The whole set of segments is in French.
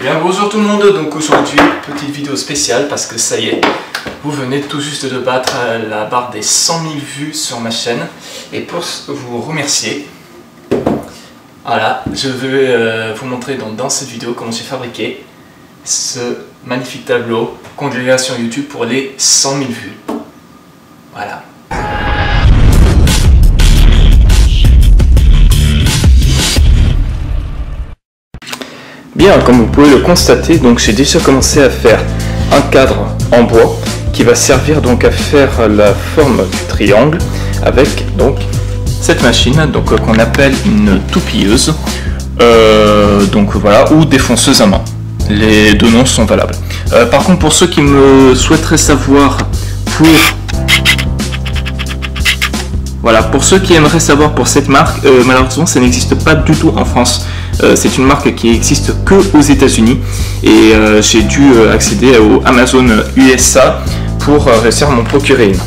Eh bien bonjour tout le monde, donc aujourd'hui petite vidéo spéciale parce que ça y est, vous venez tout juste de battre la barre des 100 000 vues sur ma chaîne et pour vous remercier, voilà, je vais vous montrer dans cette vidéo comment j'ai fabriqué ce magnifique tableau congrégation YouTube pour les 100 000 vues. Voilà. Bien, comme vous pouvez le constater, donc j'ai déjà commencé à faire un cadre en bois qui va servir donc à faire la forme du triangle avec donc cette machine donc qu'on appelle une toupilleuse, donc voilà, ou défonceuse à main. Les deux noms sont valables. Par contre, pour ceux qui me souhaiteraient savoir pour ceux qui aimeraient savoir pour cette marque, malheureusement ça n'existe pas du tout en France. C'est une marque qui existe que aux États-Unis et j'ai dû accéder au Amazon USA pour réussir à m'en procurer une.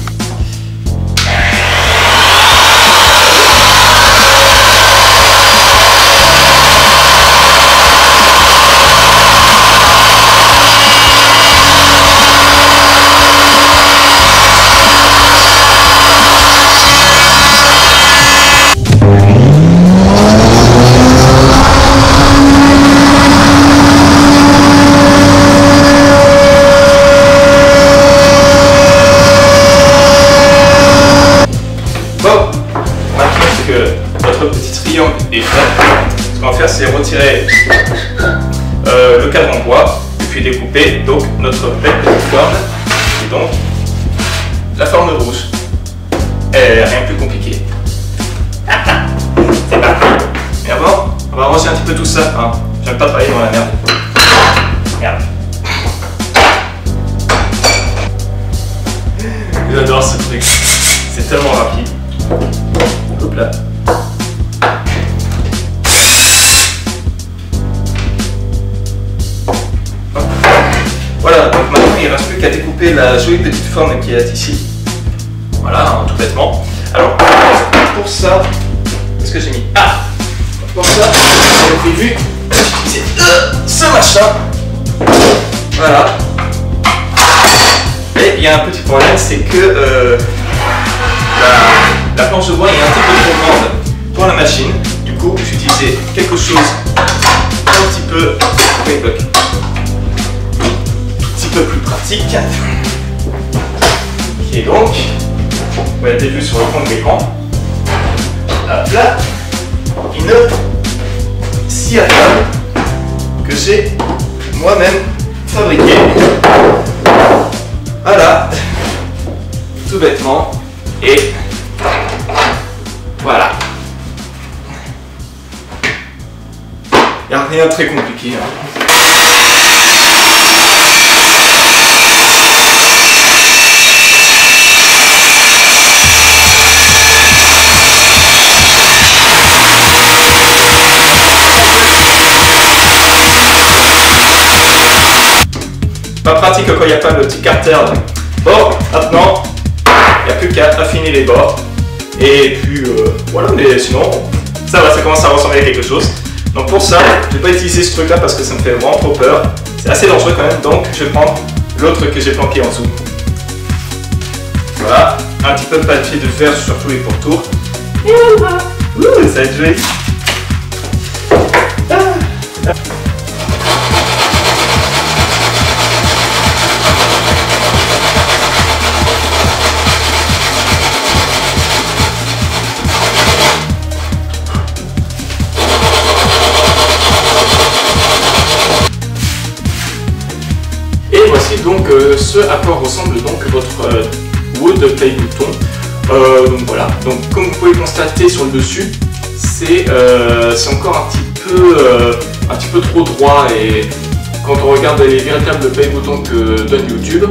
Notre petit triangle est fait. Ce qu'on va faire, c'est retirer le cadre en bois et puis découper donc notre belle petite corde et donc la forme rouge. Et rien de plus compliqué. C'est parti. Et avant, on va ranger un petit peu tout ça. Hein. J'aime pas travailler dans la merde. Merde. J'adore ce truc. C'est tellement rapide. Hop là. Voilà, donc maintenant il ne reste plus qu'à découper la jolie petite forme qui est ici. Voilà, hein, tout bêtement. Alors, pour ça, qu'est-ce que j'ai mis? Ah, pour ça, j'ai prévu d'utiliser ce machin. Voilà. Et il y a un petit problème, c'est que la planche de bois est un petit peu trop grande pour la machine. Du coup, j'ai utilisé quelque chose un petit peu plus pratique, qui est donc, vous l'avez vu sur le fond de l'écran, là, une scie à table que j'ai moi-même fabriquée. Voilà, tout bêtement, et voilà. Il n'y a rien de très compliqué. Hein. Pas pratique quand il n'y a pas le petit carter. Bon, maintenant, il n'y a plus qu'à affiner les bords. Et puis voilà, mais sinon, ça va, ça commence à ressembler à quelque chose. Donc pour ça, je ne vais pas utiliser ce truc là parce que ça me fait vraiment trop peur. C'est assez dangereux quand même, donc je vais prendre l'autre que j'ai planqué en dessous. Voilà, un petit peu de papier de verre sur tous les pourtours. Et voilà, ça va être joli. Et voici donc ce à quoi ressemble donc votre wood play bouton. Donc voilà, donc comme vous pouvez constater sur le dessus, c'est encore un petit peu trop droit et quand on regarde les véritables play boutons que donne YouTube,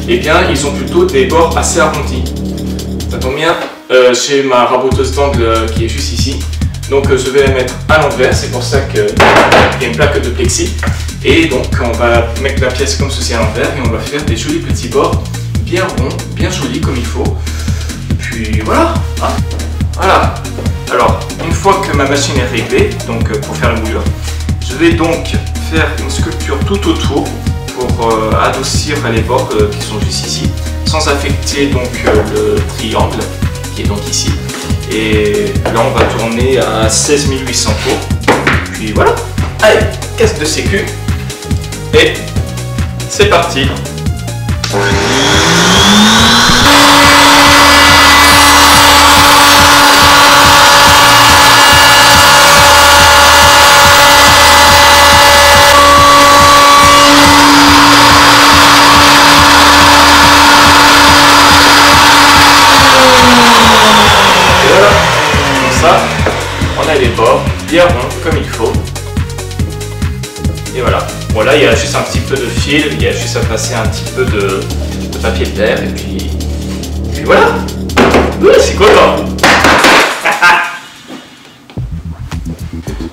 eh bien ils ont plutôt des bords assez arrondis. Ça tombe bien, chez ma raboteuse d'angle qui est juste ici. Donc je vais la mettre à l'envers, c'est pour ça qu'il y a une plaque de plexi. Et donc on va mettre la pièce comme ceci à l'envers et on va faire des jolis petits bords bien ronds, bien jolis comme il faut. Puis voilà, hein. Voilà. Alors une fois que ma machine est réglée, donc pour faire la moulure, je vais donc faire une sculpture tout autour pour adoucir les bords qui sont juste ici, sans affecter donc le triangle qui est donc ici. Et là on va tourner à 16 800 tours. Puis voilà. Allez, casque de sécu. Et c'est parti. On a les bords bien ronds comme il faut. Et voilà. Bon là il y a juste un petit peu de fil, il y a juste à passer un petit peu de papier de verre et puis voilà. Ouais, je suis content.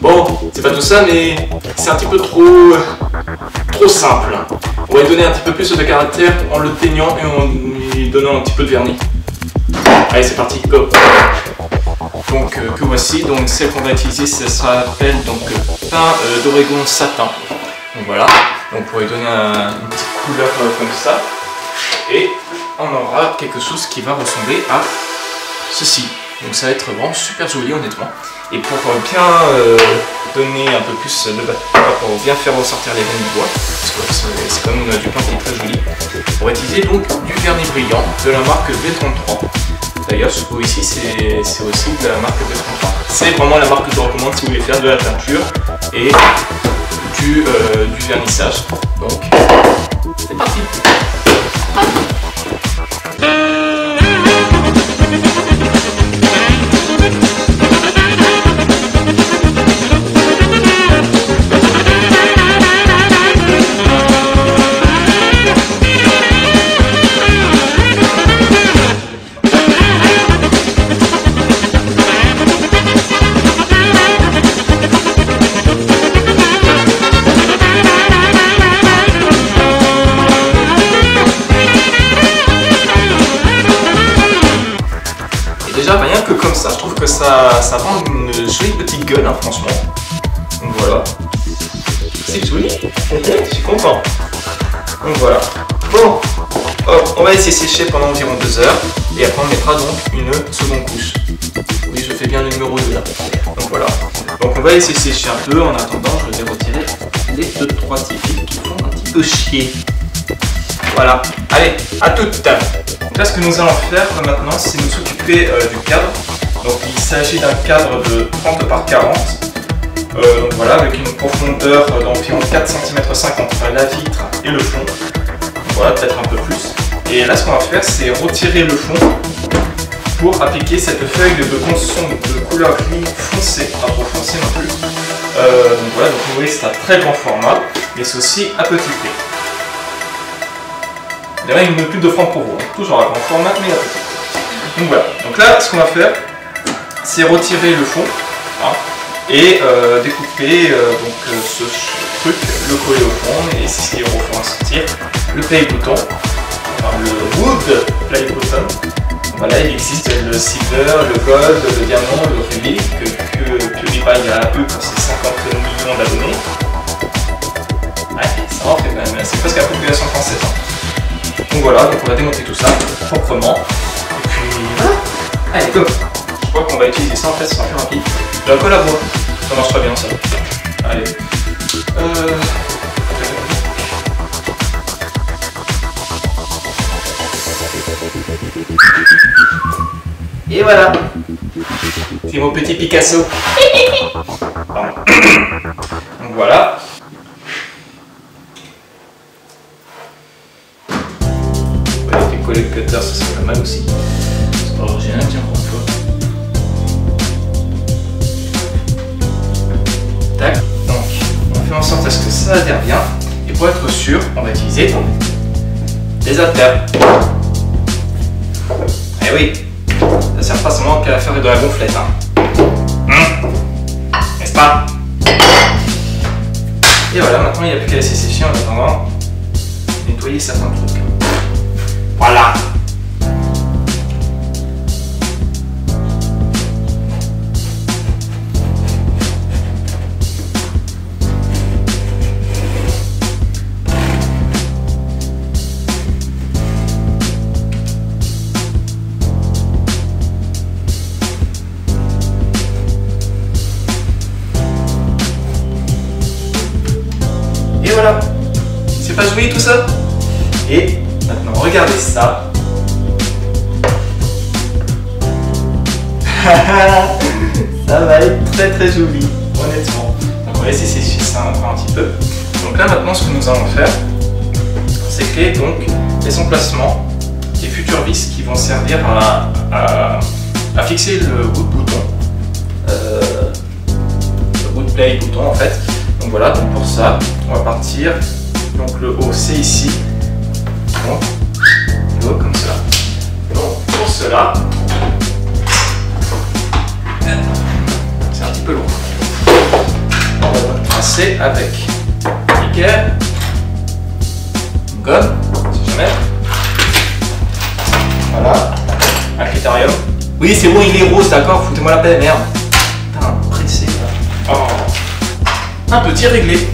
Bon, c'est pas tout ça mais c'est un petit peu trop simple. On va lui donner un petit peu plus de caractère en le teignant et en lui donnant un petit peu de vernis. Allez c'est parti, go. Donc que voici, donc celle qu'on va utiliser, ça s'appelle donc pain d'Oregon satin. Donc voilà, donc pour lui donner une petite couleur comme ça, et on aura quelque chose qui va ressembler à ceci. Donc ça va être vraiment super joli honnêtement. Et pour bien donner un peu plus de batteur, pour bien faire ressortir les veines du bois, parce que c'est quand même du pain qui est très joli, on va utiliser donc du vernis brillant de la marque V33. D'ailleurs, ce coup ici, c'est aussi de la marque V33. C'est vraiment la marque que je recommande si vous voulez faire de la peinture et du vernissage. Donc, c'est parti. Rien que comme ça, je trouve que ça rend une jolie petite gueule, hein, franchement. Donc voilà. C'est joli. Je suis content. Donc voilà. Bon, on va laisser sécher pendant environ 2 heures. Et après, on mettra donc une seconde couche. Oui, je fais bien le numéro 2 là. Donc voilà. Donc on va laisser sécher un peu. En attendant, je vais retirer les 2-3 petits fils qui font un petit peu chier. Voilà. Allez, à toutes. Donc là, ce que nous allons faire maintenant, c'est nous occuper du cadre. Donc il s'agit d'un cadre de 30 par 40. Donc voilà, avec une profondeur d'environ 4 cm 5 entre la vitre et le fond. Donc voilà, peut-être un peu plus. Et là, ce qu'on va faire, c'est retirer le fond pour appliquer cette feuille de construction de couleur gris foncé, pas trop foncé non plus. Donc voilà, donc vous voyez, c'est un très grand format, mais c'est aussi à petit prix. Derrière une pub de francs pour vous, hein. Toujours à grand format mais à petit. Donc voilà, donc là ce qu'on va faire c'est retirer le fond hein, et découper ce truc, le coller au fond et c'est ce qui est au fond à sortir. Le play button, enfin, le wood play button. Voilà, il existe le silver, le gold, le diamant, le rubis que PewDiePie a eu pour ses 50 millions d'abonnés. Ouais, ça en fait quand même, c'est presque la population française. Hein. Donc voilà, donc on va démonter tout ça proprement. Et puis voilà. Allez, go. Je crois qu'on va utiliser ça en fait, c'est un peu rapide. J'ai un colle à bois. Ça marche très bien ça. Allez. Et voilà. C'est mon petit Picasso. Pardon. Donc voilà. Le cutter, ça serait pas mal aussi. C'est pas original, tiens, pour une fois. Tac. Donc, on fait en sorte à ce que ça adhère bien. Et pour être sûr, on va utiliser des haltères. Eh oui, ça sert pas seulement qu'à faire de la gonflette. Hein. N'est-ce pas? Et voilà, maintenant il n'y a plus qu'à laisser sécher en attendant nettoyer certains trucs. Voilà. voilà. C'est pas joli tout ça? Et maintenant, regardez ça. Ça va être très très joli, honnêtement. Donc on va laisser sécher ça encore un petit peu. Donc là maintenant, ce que nous allons faire, c'est créer donc les emplacements des futures vis qui vont servir à fixer le bout de bouton, le bout de play bouton en fait. Donc voilà, donc pour ça, on va partir. Donc le haut c'est ici. Donc le haut comme ça. Donc pour cela, c'est un petit peu lourd. On va le tracer avec nickel, gomme, si jamais. Voilà, un critérium. Oui, c'est bon, il est rose, d'accord, foutez-moi la paix, merde. Putain, pressé là. Oh. Un petit réglé.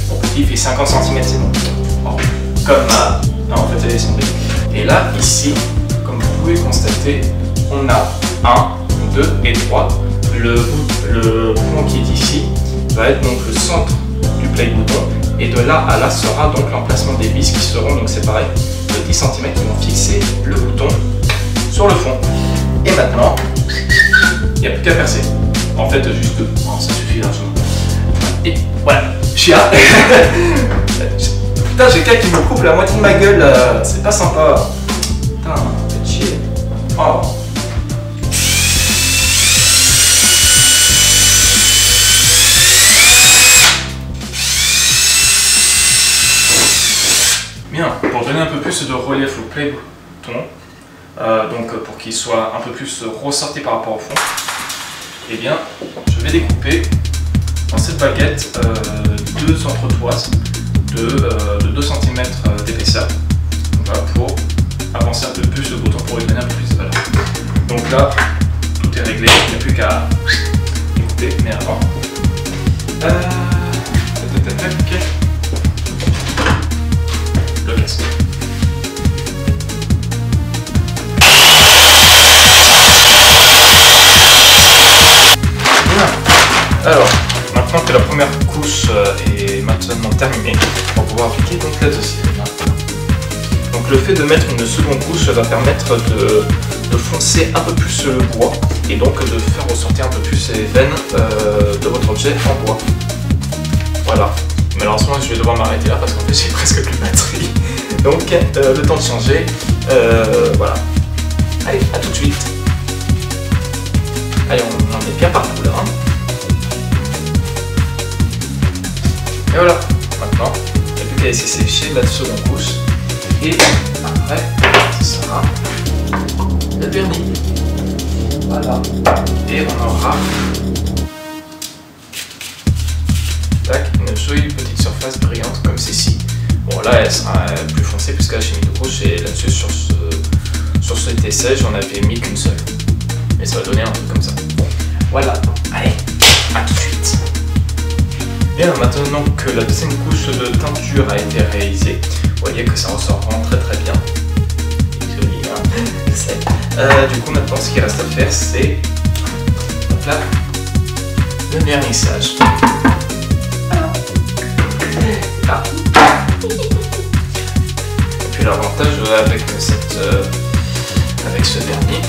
Mon petit, il fait 50 cm, c'est bon. Oh. Comme ma. Non, en fait, elle est descendue. Et là, ici, comme vous pouvez constater, on a 1, 2 et 3. Le point qui est ici va être donc le centre du play bouton. Et de là à là sera donc l'emplacement des vis qui seront donc séparées de 10 cm qui vont fixer le bouton sur le fond. Et maintenant, il n'y a plus qu'à percer. En fait, juste deux. Oh, ça suffit largement. Et voilà, chia. Putain, j'ai quelqu'un qui me coupe la moitié de ma gueule. C'est pas sympa. Putain, faites chier. Oh. Bien, pour donner un peu plus de relief au play bouton, donc pour qu'il soit un peu plus ressorti par rapport au fond, eh bien, je vais découper dans cette baguette deux entretoises de 2 cm d'épaisseur, voilà, pour avancer un peu plus le bouton, pour lui donner un peu plus de valeur. Donc là, tout est réglé, il n'y a plus qu'à découper, mais avant. Le casque. Alors, maintenant que la première couche est maintenant terminée, on va pouvoir appliquer donc la deuxième. Donc le fait de mettre une seconde couche va permettre de foncer un peu plus le bois et donc de faire ressortir un peu plus les veines de votre objet en bois. Voilà. Malheureusement, je vais devoir m'arrêter là parce qu'en fait j'ai presque plus de batterie. Donc le temps de changer. Voilà. Allez, à tout de suite. Allez, on en est bien partout là. Hein. Et voilà. Maintenant, il n'y a plus qu'à laisser sécher la seconde couche. Et après, ce sera le vernis. Voilà. Et on aura une jolie petite surface brillante comme celle-ci. Bon là elle sera plus foncée puisque là j'ai mis de rouge et là-dessus sur cet essai j'en avais mis qu'une seule. Mais ça va donner un truc comme ça. Voilà, allez, à tout de suite. Bien, maintenant que la deuxième couche de teinture a été réalisée, vous voyez que ça ressort vraiment très très bien. C'est joli, hein, je sais. Du coup maintenant ce qu'il reste à faire c'est là, le vernissage. Ah. Et puis l'avantage avec ce vernis,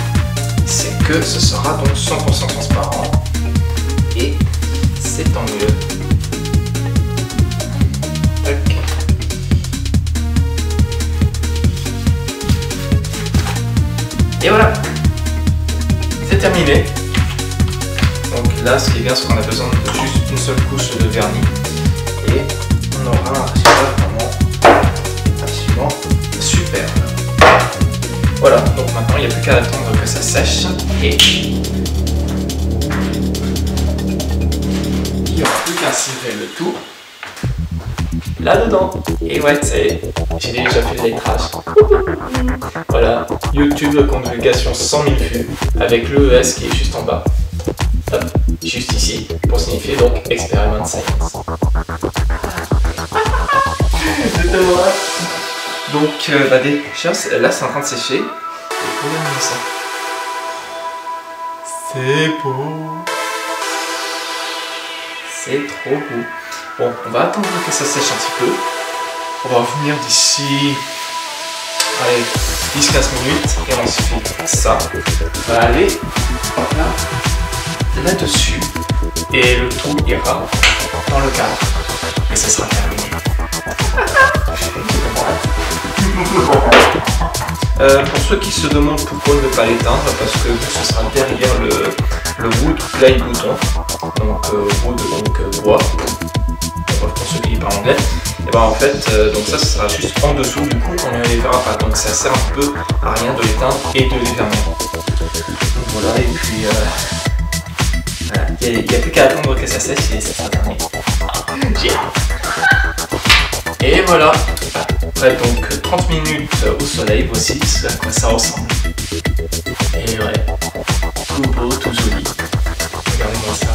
c'est que ce sera donc 100% transparent et c'est tant mieux. Tac. Et voilà, c'est terminé. Donc là, ce qui est bien, c'est qu'on a besoin de juste une seule couche de vernis et on aura un résultat vraiment absolument superbe. Voilà, donc maintenant il n'y a plus qu'à attendre que ça sèche et il n'y aura plus qu'à insérer le tout là-dedans. Et ouais, j'ai déjà fait le lettrage. Voilà, YouTube congrégation 100 000 vues avec l'ES qui est juste en bas. Hop, juste ici, pour signifier donc Experiment Science. Donc, là c'est en train de sécher. Regardez ça. C'est beau. C'est trop beau. Bon, on va attendre que ça sèche un petit peu. On va revenir d'ici, allez, 10-15 minutes et ensuite ça va aller là-dessus et le tout ira dans le cadre et ce sera terminé. Pour ceux qui se demandent pourquoi ne pas l'éteindre, parce que ce sera derrière le wood play bouton, donc wood donc bois, pour ceux qui parlent anglais, et ben en fait donc ça sera juste en dessous, du coup on ne les verra pas, donc ça sert un peu à rien de l'éteindre et de les fermer. Donc voilà, et puis voilà, il n'y a plus qu'à attendre que ça sèche et ça sera terminé. J'ai hâte. Et voilà, après donc 30 minutes au soleil, voici à quoi ça ressemble. Et ouais, tout beau, tout joli. Regardez-moi ça.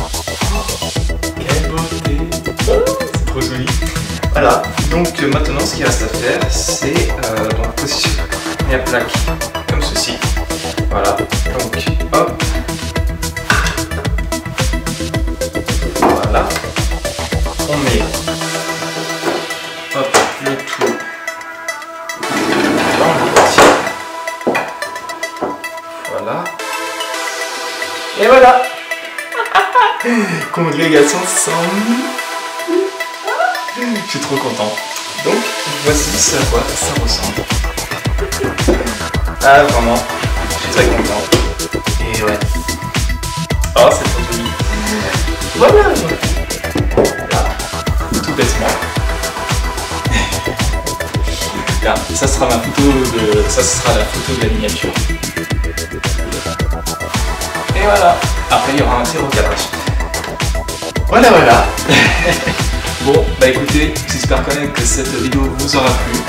Quelle beauté, c'est trop joli. Voilà, donc maintenant ce qu'il reste à faire, c'est donc positionner la plaque comme ceci. Voilà, donc hop. Voilà, on met hop, le tout dans le petit. Voilà. Et voilà. Congrégation sans. Je suis trop content. Donc, voici ce à quoi ça ressemble. Ah, vraiment, je suis très content. Et ouais. Oh, c'est trop joli. Voilà. Là, tout bêtement. Là, ça sera ma photo de. Ça sera la photo de la miniature. Et voilà. Après, il y aura un petit recadrage. Voilà, voilà. Bon, bah écoutez, j'espère quand même que cette vidéo vous aura plu.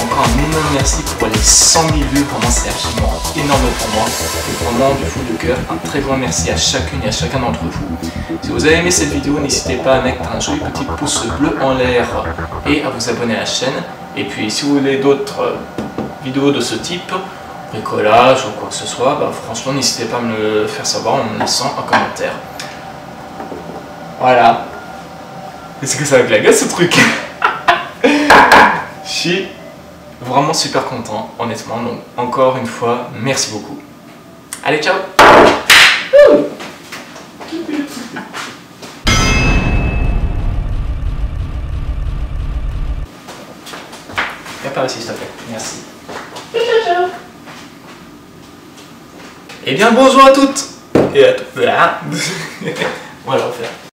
Encore un énorme merci pour les 100 000 vues, vraiment c'est absolument énorme pour moi. Et vraiment du fond du cœur, un très grand merci à chacune et à chacun d'entre vous. Si vous avez aimé cette vidéo, n'hésitez pas à mettre un joli petit pouce bleu en l'air et à vous abonner à la chaîne. Et puis si vous voulez d'autres vidéos de ce type, bricolage ou quoi que ce soit, bah franchement n'hésitez pas à me le faire savoir en me laissant un commentaire. Voilà. Est-ce que ça va glaguer ce truc? Je suis vraiment super content, honnêtement. Donc, encore une fois, merci beaucoup. Allez, ciao! Viens par ici, s'il te plaît. Merci. Ciao, ciao! Eh bien, bonjour à toutes! Et à tous. Voilà, on va faire.